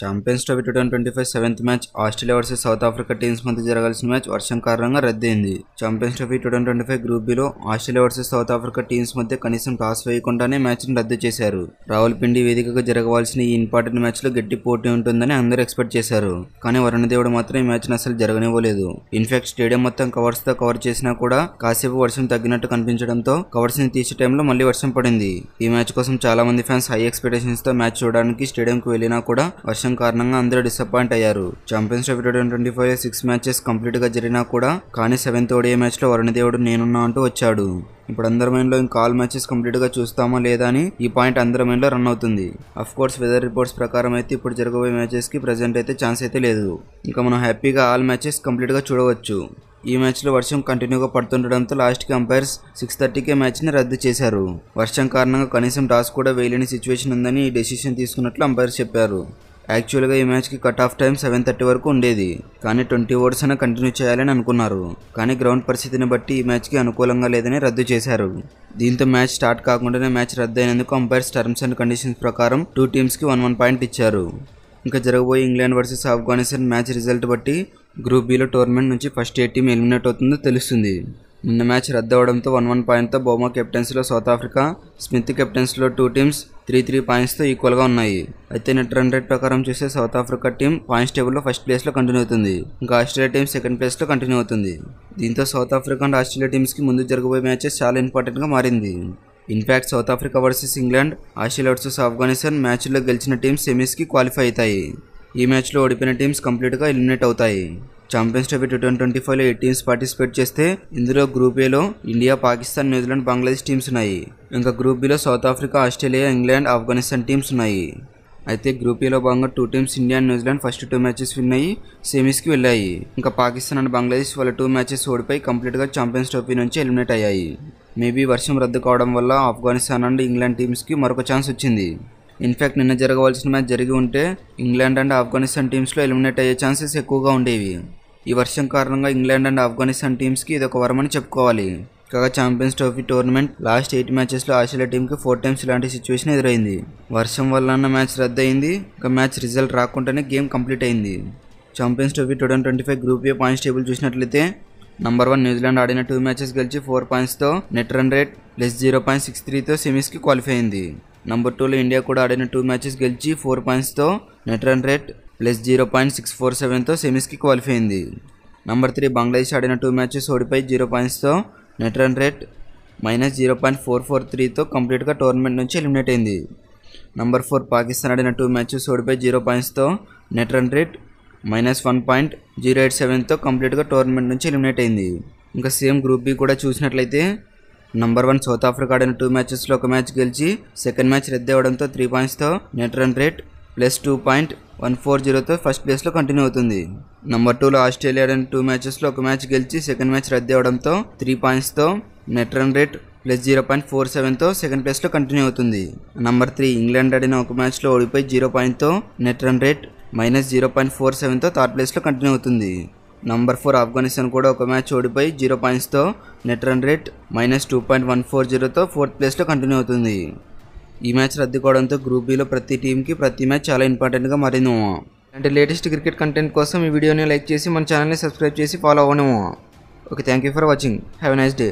Champions Trophy 2025 seventh match Australia versus South Africa teams మధ్య జరగాల్సిన match వర్షం కారణంగా రద్దయింది. ఛాంపియన్స్ ట్రోఫీ 2025 గ్రూప్ బిలో Australia versus South Africa teams మధ్య కనీసం టాస్ వేయకుండానే మ్యాచ్ను రద్దు చేశారు. రావుల్పిండి వేదికగా జరగవలసిన ఈ ఇంపార్టెంట్ మ్యాచ్లో గట్టి పోటీ ఉంటుందని అందరూ ఎక్స్పెక్ట్ చేశారు. కానీ వరుణ్ దేవుడు మాత్రం ఈ మ్యాచ్ను అసలు జరగనివ్వలేదు. ఇన్ఫాక్ట్ స్టేడియం మొత్తం కవర్స్తో కవర్ చేసినా కూడా కాసేపు వర్షం తగ్గినట్టు కనిపించడంతో కవర్స్ని తీసే టైంలో మళ్లీ వర్షం పడింది. ఈ మ్యాచ్ కోసం చాలా మంది ఫ్యాన్స్ హై ఎక్స్పెక్టేషన్స్తో మ్యాచ్ చూడడానికి స్టేడియంకు వెళ్లినా కూడా వర్షం కారణంగా అందరూ డిసప్పాయింట్ అయ్యారు. ఛాంపియన్స్ ట్రోఫీ 2025 6 మ్యాచెస్ కంప్లీట్ గా జరిగినా కూడా కానీ 7th ఓడిఐ మ్యాచ్ లో వరుణ్ దేవుడు నేనున్నా అంటూ వచ్చాడు. ఇప్పుడు అందరి మైండ్ లో ఇంకా ఆల్ మ్యాచెస్ కంప్లీట్ గా చూస్తామా లేదా అని ఈ పాయింట్ అందరి మైండ్ లో రన్ అవుతుంది. అఫ్ కోర్స్ వెదర్ రిపోర్ట్స్ ప్రకారం అయితే ఇప్పుడు జరగబోయే మ్యాచెస్ కి ప్రెజెంట్ అయితే ఛాన్స్ అయితే లేదు. ఇంకా మనం హ్యాపీగా ఆల్ మ్యాచెస్ కంప్లీట్ గా చూడవచ్చు. ఈ మ్యాచ్లో వర్షం కంటిన్యూగా పడుతుండడంతో లాస్ట్కి అంపైర్స్ 6:30కే మ్యాచ్ని రద్దు చేశారు. వర్షం కారణంగా కనీసం టాస్ కూడా వేయలేని సిచ్యువేషన్ ఉందని ఈ డెసిషన్ తీసుకున్నట్లు అంపైర్స్ చెప్పారు. యాక్చువల్గా ఈ మ్యాచ్కి కట్ ఆఫ్ టైం 7:30 వరకు ఉండేది. కానీ 20 ఓవర్స్ అయినా కంటిన్యూ చేయాలని అనుకున్నారు. కానీ గ్రౌండ్ పరిస్థితిని బట్టి ఈ మ్యాచ్కి అనుకూలంగా లేదని రద్దు చేశారు. దీంతో మ్యాచ్ స్టార్ట్ కాకుండానే మ్యాచ్ రద్దు అయినందుకు అంపైర్స్ టర్మ్స్ అండ్ కండిషన్స్ ప్రకారం 2 టీమ్స్కి 1-1 పాయింట్ ఇచ్చారు. ఇంకా జరగబోయే England versus Afghanistan match result బట్టి గ్రూప్ బిలో టోర్నమెంట్ నుంచి ఫస్ట్ ఏ టీం ఎలిమినేట్ అవుతుందో తెలుస్తుంది. నిన్న మ్యాచ్ రద్దు అవడంతో 1-1 పాయింట్తో బౌమా కెప్టెన్సీలో సౌత్ ఆఫ్రికా, స్మిత్ కెప్టెన్సీలో 2 టీమ్స్ 3-3 పాయింట్స్తో ఈక్వల్గా ఉన్నాయి. అయితే నెట్ రన్ రేట్ ప్రకారం చూస్తే సౌత్ ఆఫ్రికా టీం పాయింట్స్ టేబుల్లో ఫస్ట్ ప్లేస్లో కంటిన్యూ అవుతుంది. ఇంకా ఆస్ట్రేలియా టీం సెకండ్ ప్లేస్లో కంటిన్యూ అవుతుంది. దీంతో సౌత్ ఆఫ్రికా అండ్ ఆస్ట్రేలియా టీమ్స్కి ముందు జరగబోయే మ్యాచెస్ చాలా ఇంపార్టెంట్గా మారింది. In fact south Africa versus England, Australia versus Afghanistan మ్యాచ్లో గెలిచిన టీమ్స్ సెమీస్కి క్వాలిఫై అవుతాయి. ఈ మ్యాచ్లో ఓడిపోయిన టీమ్స్ కంప్లీట్గా ఎలిమినేట్ అవుతాయి. ఛాంపియన్స్ ట్రోఫీ 2025లో 8 టీమ్స్ పార్టిసిపేట్ చేస్తే ఇందులో గ్రూప్ ఏలో India, Pakistan, New Zealand, Bangladesh teams ఉన్నాయి. ఇంకా group below south Africa, Australia, England, Afghanistan teams ఉన్నాయి. అయితే గ్రూప్ ఏలో భాగంగా 2 teams India and New Zealand first 2 matches win అయ్యి సెమీస్కి వెళ్ళాయి. ఇంకా పాకిస్తాన్ అండ్ బంగ్లాదేశ్ వాళ్ళ 2 మ్యాచెస్ ఓడిపోయి కంప్లీట్గా ఛాంపియన్స్ ట్రోఫీ నుంచి ఎలిమినేట్ అయ్యాయి. మేబీ వర్షం రద్దు కావడం వల్ల ఆఫ్ఘనిస్తాన్ అండ్ ఇంగ్లాండ్ టీమ్స్కి మరొక ఛాన్స్ వచ్చింది. ఇన్ఫాక్ట్ నిన్న జరగవలసిన మ్యాచ్ జరిగి ఉంటే ఇంగ్లాండ్ అండ్ ఆఫ్ఘనిస్తాన్ టీమ్స్లో ఎలిమినేట్ అయ్యే ఛాన్సెస్ ఎక్కువగా ఉండేవి. ఈ వర్షం కారణంగా ఇంగ్లాండ్ అండ్ ఆఫ్ఘనిస్తాన్ టీమ్స్కి ఇది ఒక వరమని చెప్పుకోవాలి. కాగా ఛాంపియన్స్ ట్రోఫీ టోర్నమెంట్ లాస్ట్ 8 మ్యాచెస్లో ఆస్ట్రేలియా టీంకి 4 టైమ్స్ ఇలాంటి సిచ్యువేషన్ ఎదురైంది. వర్షం వల్ల మ్యాచ్ రద్దు అయింది. ఇంకా మ్యాచ్ రిజల్ట్ రాకుండానే గేమ్ కంప్లీట్ అయింది. Champions Trophy 2025 group A points table చూసినట్లయితే నంబర్ 1 న్యూజిలాండ్ ఆడిన 2 మ్యాచెస్ గెలిచి 4 పాయింట్స్తో నెట్ రన్ రేట్ +0.63తో సెమీస్కి క్వాలిఫై అయింది. నంబర్ 2లో ఇండియా కూడా ఆడిన 2 మ్యాచెస్ గెలిచి 4 పాయింట్స్తో నెట్ రన్ రేట్ +0.647తో సెమీస్కి క్వాలిఫై అయింది. నంబర్ 3 బంగ్లాదేశ్ ఆడిన 2 మ్యాచెస్ ఓడిపోయి 0 పాయింట్స్తో నెట్ రన్ రేట్ -0.443తో కంప్లీట్గా టోర్నమెంట్ నుంచి ఎలిమినేట్ అయింది. నంబర్ 4 పాకిస్తాన్ ఆడిన 2 మ్యాచెస్ ఓడిపోయి 0 పాయింట్స్తో నెట్ రన్ రేట్ -1.087తో కంప్లీట్గా టోర్నమెంట్ నుంచి ఎలిమినేట్ అయింది. ఇంకా సేమ్ గ్రూప్ బి కూడా చూసినట్లయితే నంబర్ 1 సౌత్ ఆఫ్రికా ఆడిన 2 మ్యాచెస్లో 1 మ్యాచ్ గెలిచి సెకండ్ మ్యాచ్ రద్దు అవ్వడంతో 3 పాయింట్స్తో నెట్ రన్ రేట్ +2.140తో ఫస్ట్ ప్లేస్లో కంటిన్యూ అవుతుంది. నంబర్ 2లో ఆస్ట్రేలియా ఆడిన 2 మ్యాచెస్లో 1 మ్యాచ్ గెలిచి సెకండ్ మ్యాచ్ రద్దు అవ్వడంతో 3 పాయింట్స్తో నెట్ రన్ రేట్ +0.47తో సెకండ్ ప్లేస్లో కంటిన్యూ అవుతుంది. నంబర్ 3 ఇంగ్లాండ్ ఆడిన 1 మ్యాచ్లో ఓడిపోయి 0 పాయింట్తో నెట్ రన్ రేట్ -0.47తో థర్డ్ ప్లేస్లో కంటిన్యూ అవుతుంది. నంబర్ 4 ఆఫ్ఘనిస్తాన్ కూడా 1 మ్యాచ్ ఓడిపోయి 0 పాయింట్స్తో నెట్ రన్ రేట్ -2.140తో ఫోర్త్ ప్లేస్లో కంటిన్యూ అవుతుంది. ఈ మ్యాచ్ రద్దు కావడంతో గ్రూప్ బిలో ప్రతి టీంకి ప్రతి మ్యాచ్ చాలా ఇంపార్టెంట్గా మారింది. అంటే లేటెస్ట్ క్రికెట్ కంటెంట్ కోసం ఈ వీడియోని లైక్ చేసి మన ఛానల్ని సబ్స్క్రైబ్ చేసి ఫాలో అవ్వను. Okay, thank you for watching. Have a nice day.